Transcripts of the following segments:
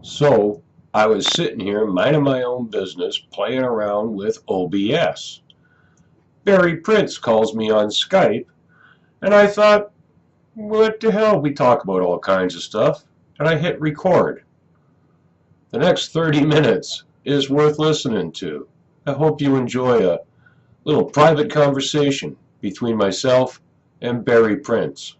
So I was sitting here minding my own business, playing around with OBS. Barry Prince calls me on Skype, and I thought, what the hell? We talk about all kinds of stuff. And I hit record. The next 30 minutes is worth listening to. I hope you enjoy a little private conversation between myself and Barry Prince.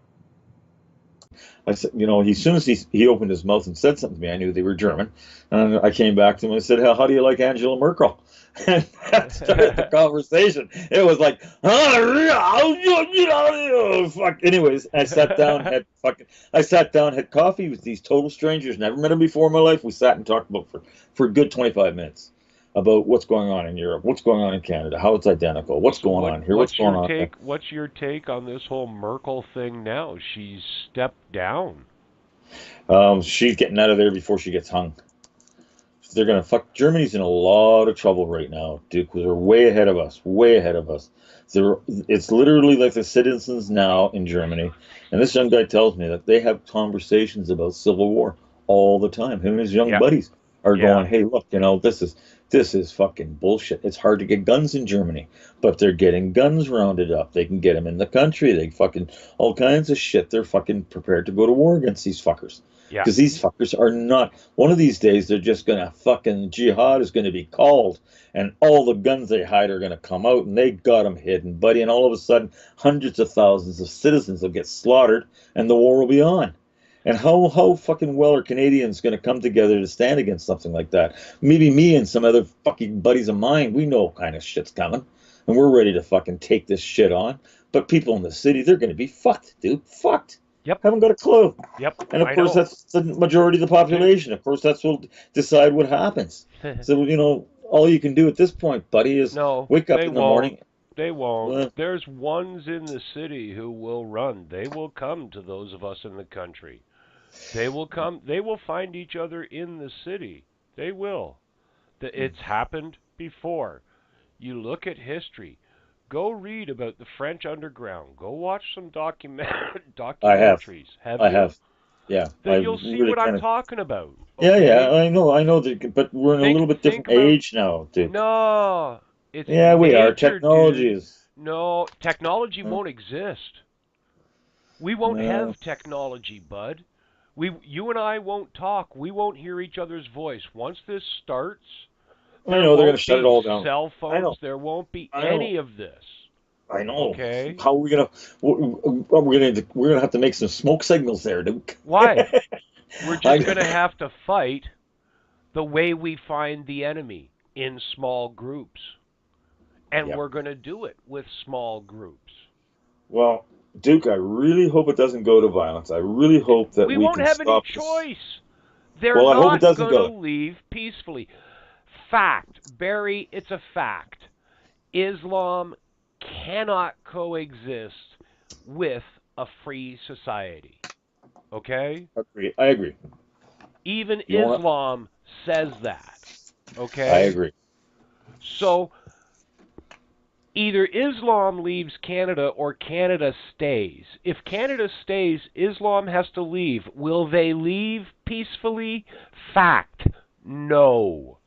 I said, as soon as he opened his mouth and said something to me, I knew they were German. And I came back to him and said, how do you like Angela Merkel? And that started the conversation. It was like, fuck. Anyways, I sat down, had coffee with these total strangers, never met them before in my life. We sat and talked about for a good 25 minutes about what's going on in Europe, what's going on in Canada, how it's identical, what's So going what on here, what's what's going your on there. take what's your take on this whole Merkel thing now? She's stepped down. She's getting out of there before she gets hung. They're gonna fuck. Germany's in a lot of trouble right now, Duke. They're way ahead of us. Way ahead of us. It's literally like the citizens now in Germany. And this young guy tells me that they have conversations about civil war all the time. Him and his young Yeah. buddies are Yeah. going, "Hey, look, this is fucking bullshit. It's hard to get guns in Germany, but they're getting guns rounded up. They can get them in the country. They fucking all kinds of shit. They're fucking prepared to go to war against these fuckers." Yeah. Because these fuckers are not. One of these days, they're just gonna fucking jihad is gonna be called, and all the guns they hide are gonna come out, and they got them hidden, buddy. And all of a sudden, hundreds of thousands of citizens will get slaughtered, and the war will be on. And how fucking well are Canadians gonna come together to stand against something like that? Maybe me and some other fucking buddies of mine, we know what kind of shit's coming, and we're ready to fucking take this shit on. But people in the city, they're gonna be fucked, dude. Fucked. Yep. Haven't got a clue. Yep. And of I course, know. that's the majority of the Dude. population. Of course, that's what will decide what happens. So, all you can do at this point, buddy, is No, wake up they in the won't. morning. They won't. uh, There's ones in the city who will run. They will come to those of us in the country. They will come. They will find each other in the city. They will. It's happened before. You look at history. Go read about the French underground. Go watch some I have. documentaries. Have I you? have. Yeah. I Then you'll see really what I'm kind of. talking about. Yeah, yeah. Okay? I know that, but we're in a Think little bit think different about age now, Duke. no, it's Yeah, we are. major, Technology dude. is. No, technology uh, won't exist. We won't no. have technology, bud. You and I won't talk. We won't hear each other's voice. Once this starts, I there know they're gonna won't shut it be all down. cell I phones. know. There won't be I know. any of this. I know. Okay? How are we gonna? We're gonna have to make some smoke signals there, Duke. Why? We're just going to I, have to fight the way we find the enemy in small groups. And yeah. we're going to do it with small groups. Well, Duke, I really hope it doesn't go to violence. I really hope that We we won't can have any stop this. choice. They're Well, I hope it not doesn't going to go. leave peacefully. Fact, Barry, it's a fact. Islam cannot coexist with a free society. Okay? I agree. Even You want? Islam says that. I Okay? agree. So either Islam leaves Canada or Canada stays. If Canada stays, Islam has to leave. Will they leave peacefully? Fact, no.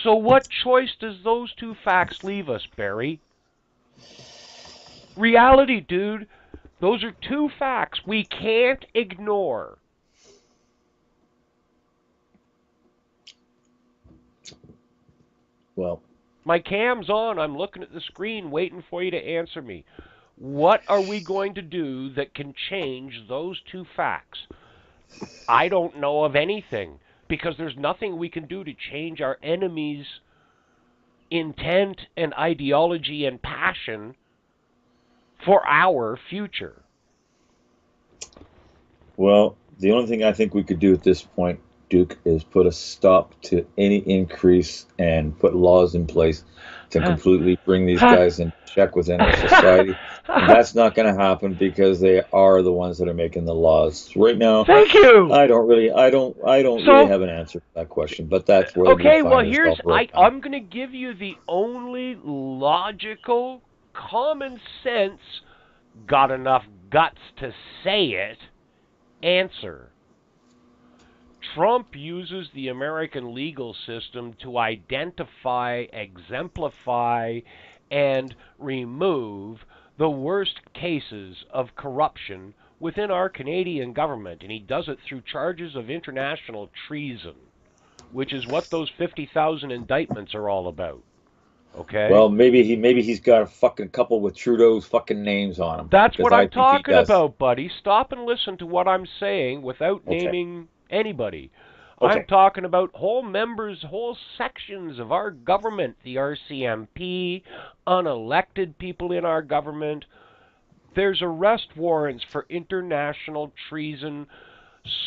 So what choice does those two facts leave us, Barry? Reality, dude. Those are two facts we can't ignore. Well, My cam's on. I'm looking at the screen waiting for you to answer me. What are we going to do that can change those two facts? I don't know of anything because there's nothing we can do to change our enemy's intent and ideology and passion for our future. well, the only thing I think we could do at this point, Duke, is put a stop to any increase and put laws in place to completely bring these guys in check within our society. And that's not going to happen because they are the ones that are making the laws. Right now, Thank you. I don't really So, have an answer to that question, but that's where we okay, well find here's ourselves right now. I'm going to give you the only logical, common sense, got enough guts to say it answer. Trump uses the American legal system to identify, exemplify, and remove the worst cases of corruption within our Canadian government, and he does it through charges of international treason, which is what those 50,000 indictments are all about. Okay? Well, maybe he's got a fucking couple with Trudeau's fucking names on them. That's what I'm I think he talking does. about, buddy. Stop and listen to what I'm saying without Okay. naming anybody. Okay. I'm talking about whole members, whole sections of our government, the RCMP, unelected people in our government. There's arrest warrants for international treason,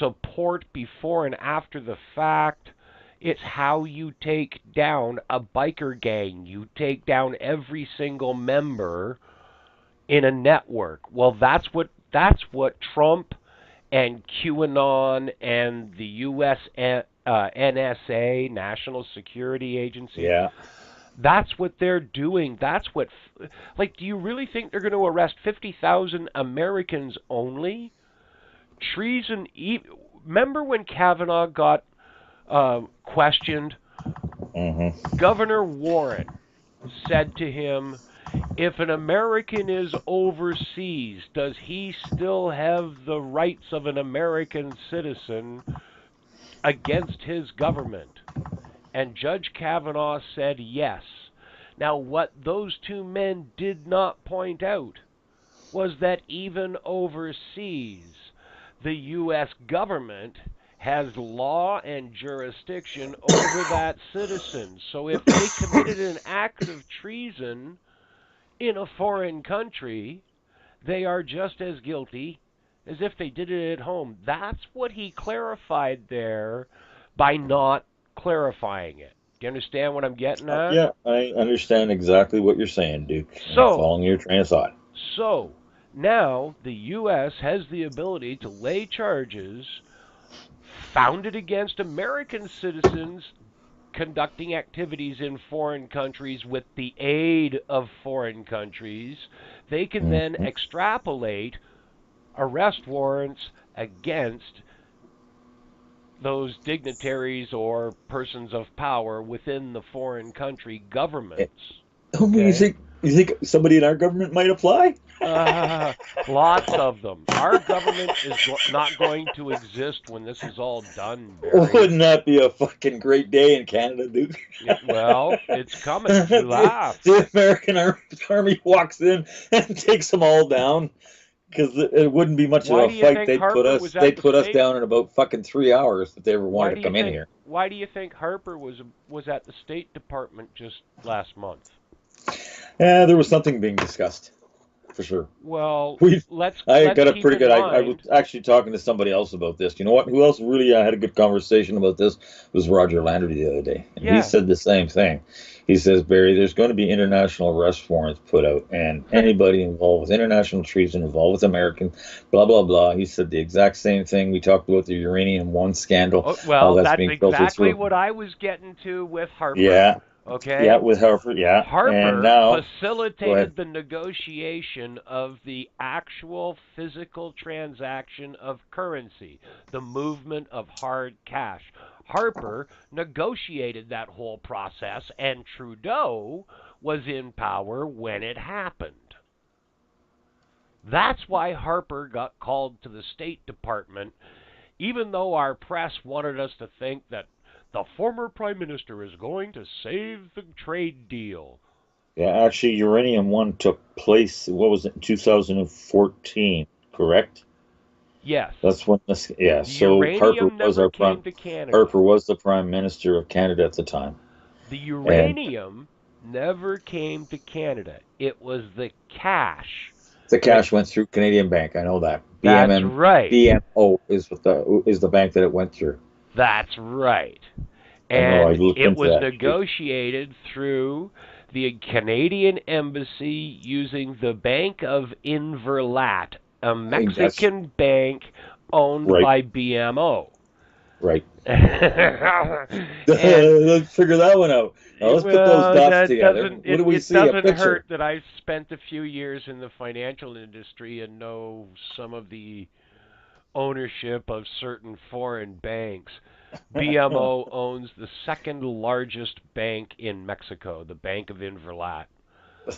support before and after the fact. It's how you take down a biker gang. You take down every single member in a network. Well, that's what Trump and QAnon and the U.S. NSA, National Security Agency. Yeah. That's what they're doing. That's what, like, do you really think they're going to arrest 50,000 Americans only? Treason. Remember when Kavanaugh got questioned? Mm-hmm. Governor Warren said to him, if an American is overseas, does he still have the rights of an American citizen against his government? And Judge Kavanaugh said yes. Now, what those two men did not point out was that even overseas, the U.S. government has law and jurisdiction over that citizen. So if they committed an act of treason in a foreign country, they are just as guilty as if they did it at home. That's what he clarified there by not clarifying it. Do you understand what I'm getting at? Yeah, I understand exactly what you're saying, Duke. So- I'm following your train of thought. So, now the U.S. has the ability to lay charges founded against American citizens conducting activities in foreign countries with the aid of foreign countries. They can then extrapolate arrest warrants against those dignitaries or persons of power within the foreign country governments. Okay. You think somebody in our government might apply? Lots of them. Our government is not going to exist when this is all done, Barry. Wouldn't that be a fucking great day in Canada, Duke? Well, it's coming. You laugh. The American Army walks in and takes them all down. Because it wouldn't be much Why of do a you fight. think They'd Harper put us. was at They'd the put us state? down in about fucking 3 hours if they ever Why wanted do to come you in think- here. Why do you think Harper was at the State Department just last month? Yeah, there was something being discussed, for sure. Well, let's I got a keep pretty in good. I mind- was actually talking to somebody else about this. You know what? Who else really had a good conversation about this was Roger Landerty the other day. And Yeah. he said the same thing. He says, Barry, there's going to be international arrest warrants put out, and anybody involved with international treason, involved with American, blah, blah, blah. He said the exact same thing. We talked about the Uranium One scandal. Oh, well, that's being filtered exactly through. what I was getting to with Harper. Yeah. Okay. Yeah, with Harper, yeah. Harper and now, go facilitated ahead. the negotiation of the actual physical transaction of currency, the movement of hard cash. Harper negotiated that whole process, and Trudeau was in power when it happened. That's why Harper got called to the State Department, even though our press wanted us to think that the former Prime Minister is going to save the trade deal. Yeah, actually, Uranium One took place, what was it, in 2014, correct? Yes. That's when this, yeah. The So Harper uranium was never our came prime. to Canada. Harper was the Prime Minister of Canada at the time. The uranium never came to Canada. It was the cash. The cash went through Canadian Bank. I know that. That's right. BMO is the bank that it went through. That's right. I know, I And looked it into was that. negotiated through the Canadian Embassy using the Bank of Inverlat, a Mexican bank owned Right. by BMO. Right. And- Let's figure that one out. Now let's put those dots that together. doesn't- What do we it see? A doesn't picture. hurt that I've spent a few years in the financial industry and know some of the ownership of certain foreign banks. BMO owns the second largest bank in Mexico, the Bank of Inverlat.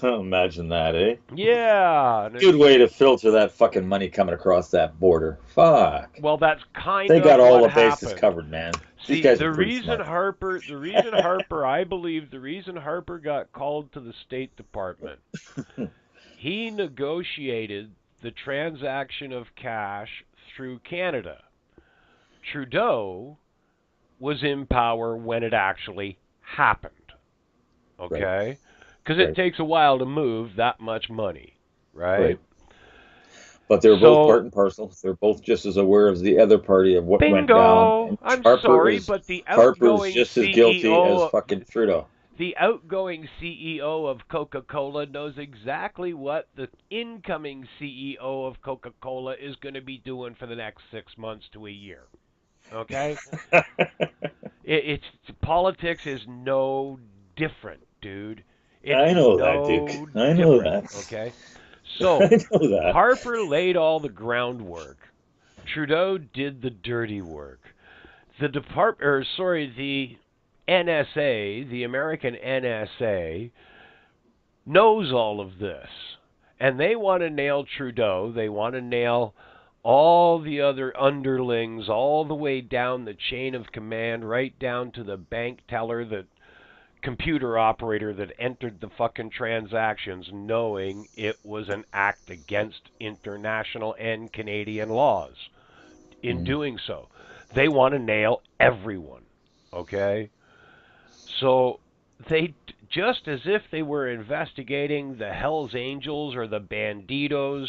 Imagine that, eh? Yeah. And Good way to filter that fucking money coming across that border. Fuck. well, that's kind They of got all what the bases happened. covered, man. These See, guys are pretty smart. I believe the reason Harper got called to the State Department, he negotiated the transaction of cash through Canada. Trudeau was in power when it actually happened. Okay? Because it Right. takes a while to move that much money, right? Right. But they're both part and parcel. They're both just as aware as the other party of what went down. Bingo! And I'm Harper sorry, is but the Harper's outgoing just as guilty as CEO, fucking Trudeau. the outgoing CEO of Coca-Cola knows exactly what the incoming CEO of Coca-Cola is going to be doing for the next 6 months to a year. Okay? It's politics is no different, dude. It's I know that, no Duke. I know different, that. okay? So, I know that. Harper laid all the groundwork. Trudeau did the dirty work. The the NSA, the American NSA, knows all of this. And they want to nail Trudeau. They want to nail all the other underlings all the way down the chain of command, right down to the bank teller, the computer operator that entered the fucking transactions knowing it was an act against international and Canadian laws. In doing so, they want to nail everyone. Okay? So they, just as if they were investigating the Hells Angels or the Banditos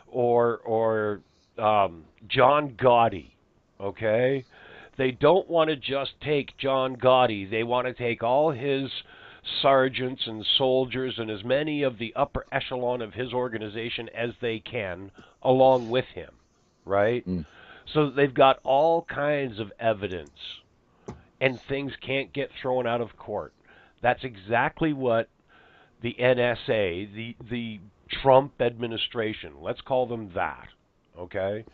or John Gotti, okay? They don't want to just take John Gotti. They want to take all his sergeants and soldiers and as many of the upper echelon of his organization as they can along with him, right? So they've got all kinds of evidence, and things can't get thrown out of court. That's exactly what the NSA, the Trump administration, let's call them that, okay?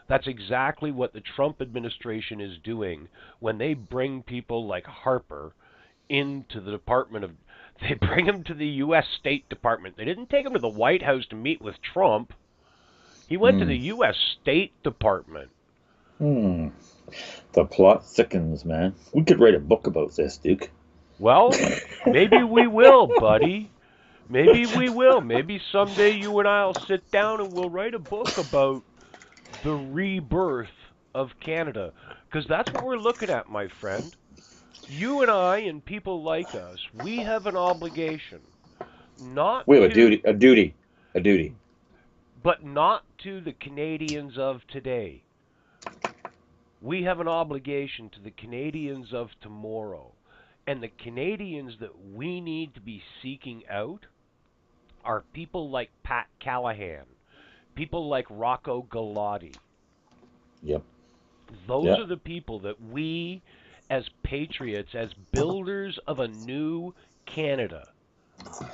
That's exactly what the Trump administration is doing when they bring people like Harper into the Department of... They bring him to the U.S. State Department. They didn't take him to the White House to meet with Trump. He went to the U.S. State Department. The plot thickens, man. We could write a book about this, Duke. Well, maybe we will, buddy. Maybe we will. Maybe someday you and I will sit down and we'll write a book about the rebirth of Canada. Because that's what we're looking at, my friend. You and I and people like us, we have an obligation. We have a duty. But not to the Canadians of today. We have an obligation to the Canadians of tomorrow. And the Canadians that we need to be seeking out are people like Pat Callahan, people like Rocco Galati. Yep. Those are the people that we, as patriots, as builders of a new Canada,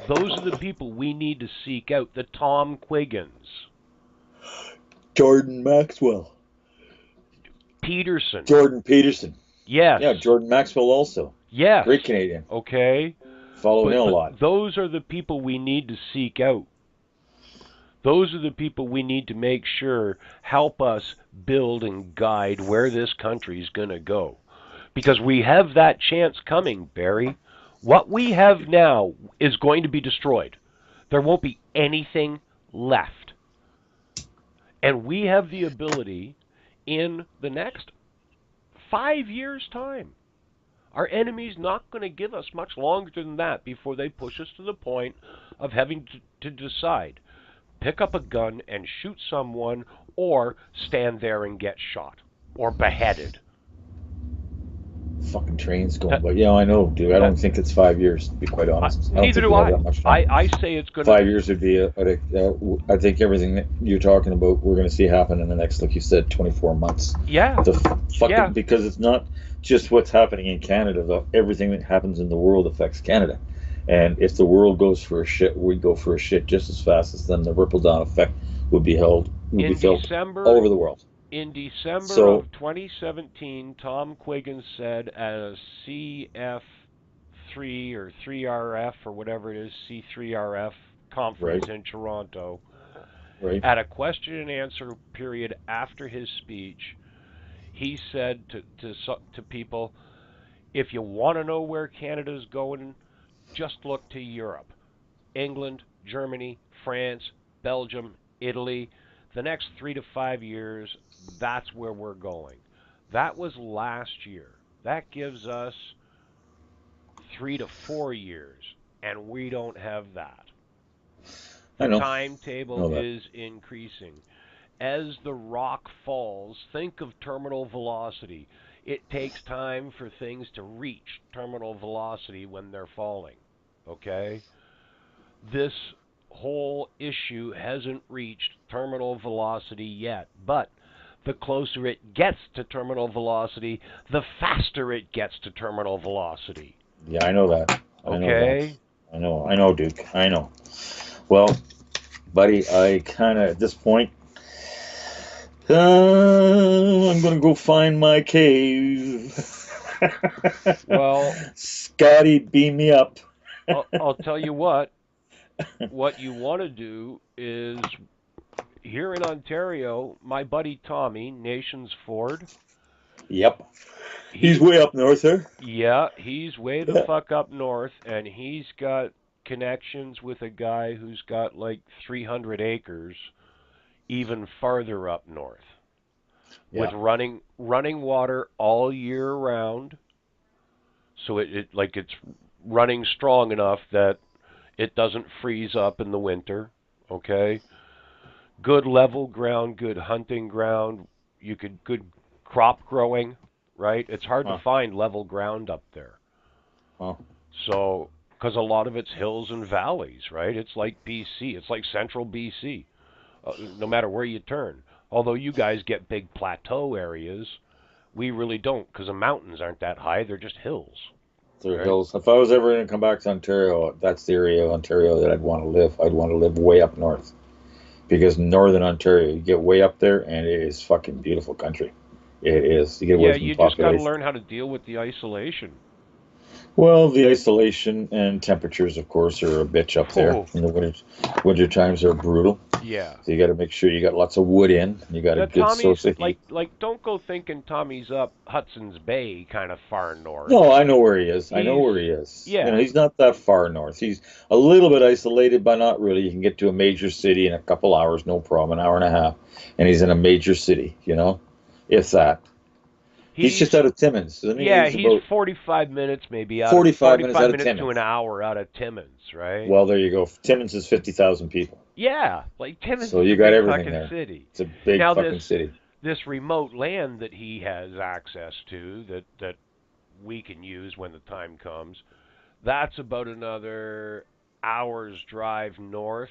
those are the people we need to seek out. The Tom Quiggins. Jordan Maxwell. Peterson. Jordan Peterson. Yes. Yeah, Jordan Maxwell also. Yes. Great Canadian. Okay. Follow him a lot. Those are the people we need to seek out. Those are the people we need to make sure help us build and guide where this country is going to go. Because we have that chance coming, Barry. What we have now is going to be destroyed. There won't be anything left. And we have the ability in the next 5 years' time. Our enemy's not going to give us much longer than that before they push us to the point of having to decide. Pick up a gun and shoot someone, or stand there and get shot or beheaded. Fucking trains going, but yeah, I know, dude. I don't think it's 5 years, to be quite honest. Neither do I. I say it's going to... 5 years would be, I think everything that you're talking about, we're going to see happen in the next, like you said, 24 months. Yeah. Because it's not just what's happening in Canada, though. Everything that happens in the world affects Canada. And if the world goes for a shit, we go for a shit just as fast as them. The ripple down effect would be felt all over the world. In December So, of 2017, Tom Quiggin said at a CF3 or 3RF or whatever it is, C3RF conference right, in Toronto, right. at a question and answer period after his speech, he said to people, if you want to know where Canada's going, just look to Europe. England, Germany, France, Belgium, Italy. The next 3 to 5 years, that's where we're going. That was last year. That gives us 3 to 4 years, and we don't have that. I The know. timetable Know that. is increasing. As the rock falls, think of terminal velocity. It takes time for things to reach terminal velocity when they're falling. Okay? This whole issue hasn't reached terminal velocity yet, but the closer it gets to terminal velocity, the faster it gets to terminal velocity. Yeah, I know that. I know that. Okay? I know, Duke. I know. Well, buddy, I kind of, at this point, I'm going to go find my cave. Well, Scotty, beam me up. I'll tell you what you want to do is here in Ontario, my buddy Tommy, Nations Ford, Yep. He's he way up north there. yeah, he's way the Yeah. fuck up north, and he's got connections with a guy who's got like 300 acres even farther up north with Yeah. running water all year round, so it's running strong enough that it doesn't freeze up in the winter. Okay, good level ground, good hunting ground. You could good crop growing, right? It's hard to Huh. find level ground up there. Huh. So, because a lot of it's hills and valleys, right? It's like BC. It's like central BC, no matter where you turn. Although you guys get big plateau areas, we really don't because the mountains aren't that high. They're just hills, Through right? hills. If I was ever going to come back to Ontario, that's the area of Ontario that I'd want to live. I'd want to live way up north. Because northern Ontario, you get way up there and it is fucking beautiful country. It is. You get away Yeah, from the you just got to population. learn how to deal with the isolation. Well, the isolation and temperatures, of course, are a bitch up there. Oh, In the winter times are brutal. yeah. So you got to make sure you got lots of wood in. You got a Now good Tommy's source of like heat. like don't go thinking Tommy's up Hudson's Bay kind of far north. No, I know where he is. I know He's where he is. You know, yeah. he's not that far north. He's a little bit isolated, but not really. You can get to a major city in a couple hours, no problem, an hour and a half, and he's in a major city. You know, if that. He's He's just out of Timmins. I mean, yeah, he's he's about 45 minutes maybe out of 45 minutes 45 out of minutes to an Timmins. hour out of Timmins, right? Well, there you go. Timmins is 50,000 people. Yeah, like Timmins So is a you got big everything fucking there. city. It's a big Now fucking city. this remote land that he has access to that we can use when the time comes, that's about another hour's drive north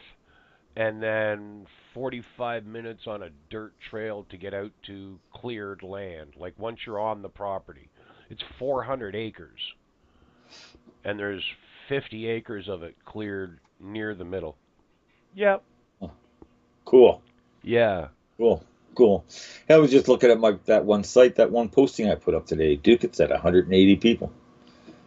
and then 45 minutes on a dirt trail to get out to cleared land. Like once you're on the property, it's 400 acres and there's 50 acres of it cleared near the middle. Yep. Oh, cool. Yeah. Cool. Cool. I was just looking at that one site, that one posting I put up today. Duke, it's at 180 people.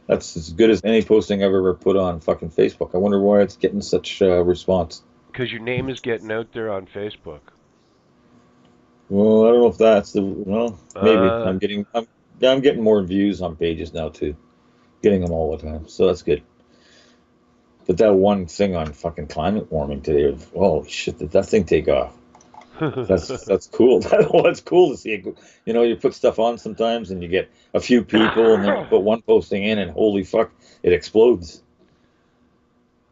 That's as good as any posting I've ever put on fucking Facebook. I wonder why it's getting such response. Because your name is getting out there on Facebook. Well, I don't know if that's the well, maybe Uh, I'm getting more views on pages now too, getting them all the time, so that's good. But that one thing on fucking climate warming today, oh shit, did that thing take off? That's cool. That's cool to see it. You know, you put stuff on sometimes and you get a few people, and then you put one posting in, and holy fuck, it explodes.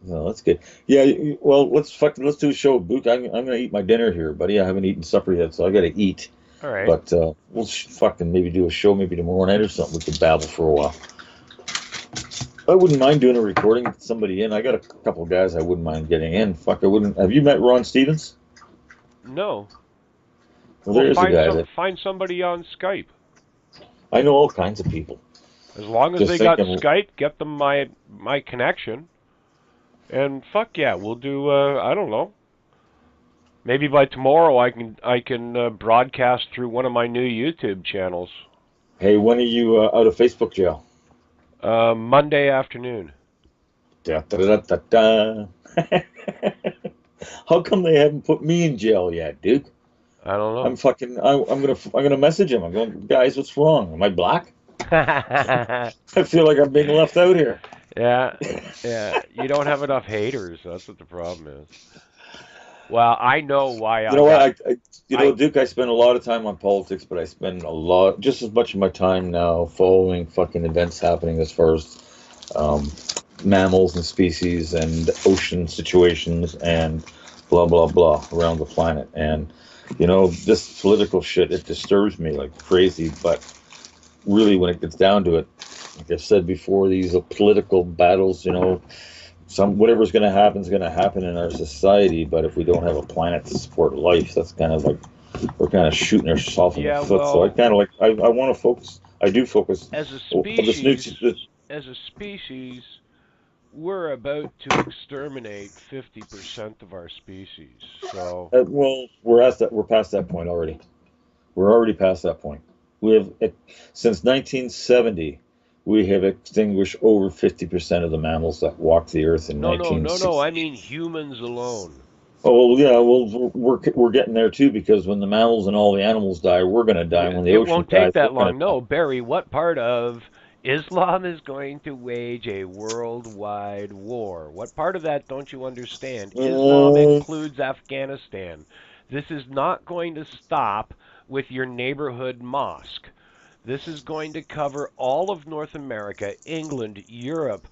No, that's good. Yeah, well, let's do a show, Book. I'm gonna eat my dinner here, buddy. I haven't eaten supper yet, so I gotta eat. all right. But we'll fucking maybe do a show maybe tomorrow night or something. We could babble for a while. I wouldn't mind doing a recording with somebody in. I got a couple of guys I wouldn't mind getting in. Fuck, I wouldn't. Have you met Ron Stevens? No. Well, there is a guy that find somebody on Skype. I know all kinds of people. As long as Just they got thinking- Skype, get them my connection. And fuck yeah, we'll do I don't know. Maybe by tomorrow I can broadcast through one of my new YouTube channels. Hey, when are you out of Facebook jail? Monday afternoon. Da, da, da, da, da. How come they haven't put me in jail yet, Duke? I don't know. I'm gonna message him. I'm going, guys, what's wrong? Am I black? I feel like I'm being left out here. Yeah, yeah. You don't have enough haters. That's what the problem is. Well, I know why You I know what? got. I Duke, I spend a lot of time on politics, but I spend just as much of my time now following fucking events happening as far as um, mammals and species and ocean situations and blah blah blah around the planet. And this political shit, it disturbs me like crazy. But really, when it gets down to it, like I've said before, these political battles, whatever's going to happen is going to happen in our society. But if we don't have a planet to support life, that's kind of like we're kind of shooting ourselves in Yeah, the foot. So I well, kind of like I want to focus. I do focus. as a Oh, this new, species, as a species, we're about to exterminate 50% of our species. So, well, we're past that point already. We're already past that point. We have since 1970, we have extinguished over 50% of the mammals that walked the earth in no, no, no, no. I 1960. mean humans alone. Oh, well, yeah, well, we're getting there too because when the mammals and all the animals die, we're going to die. And when the It ocean won't take dies, we're that going long. to die. No, Barry, what part of Islam is going to wage a worldwide war? What part of that don't you understand? Islam Uh, includes Afghanistan. This is not going to stop with your neighborhood mosque. This is going to cover all of North America, England, Europe,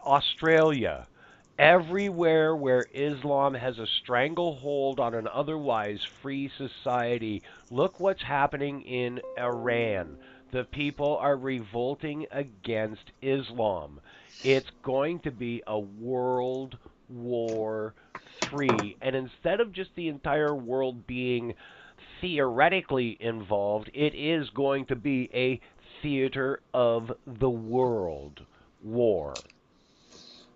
Australia, everywhere where Islam has a stranglehold on an otherwise free society. Look what's happening in Iran. The people are revolting against Islam. It's going to be a world war three. And instead of just the entire world being theoretically involved, it is going to be a theater of the world war.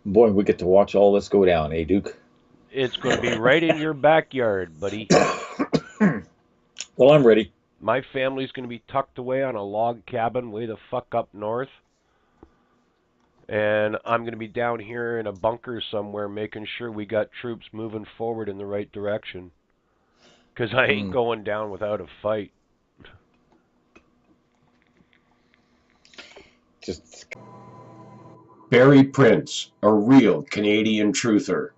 Boy, we get to watch all this go down, eh, Duke? It's going to be right in your backyard, buddy. Well, I'm ready. My family's going to be tucked away on a log cabin way the fuck up north. And I'm going to be down here in a bunker somewhere making sure we got troops moving forward in the right direction. Because I ain't going down without a fight. Just Barry Prince, a real Canadian truther.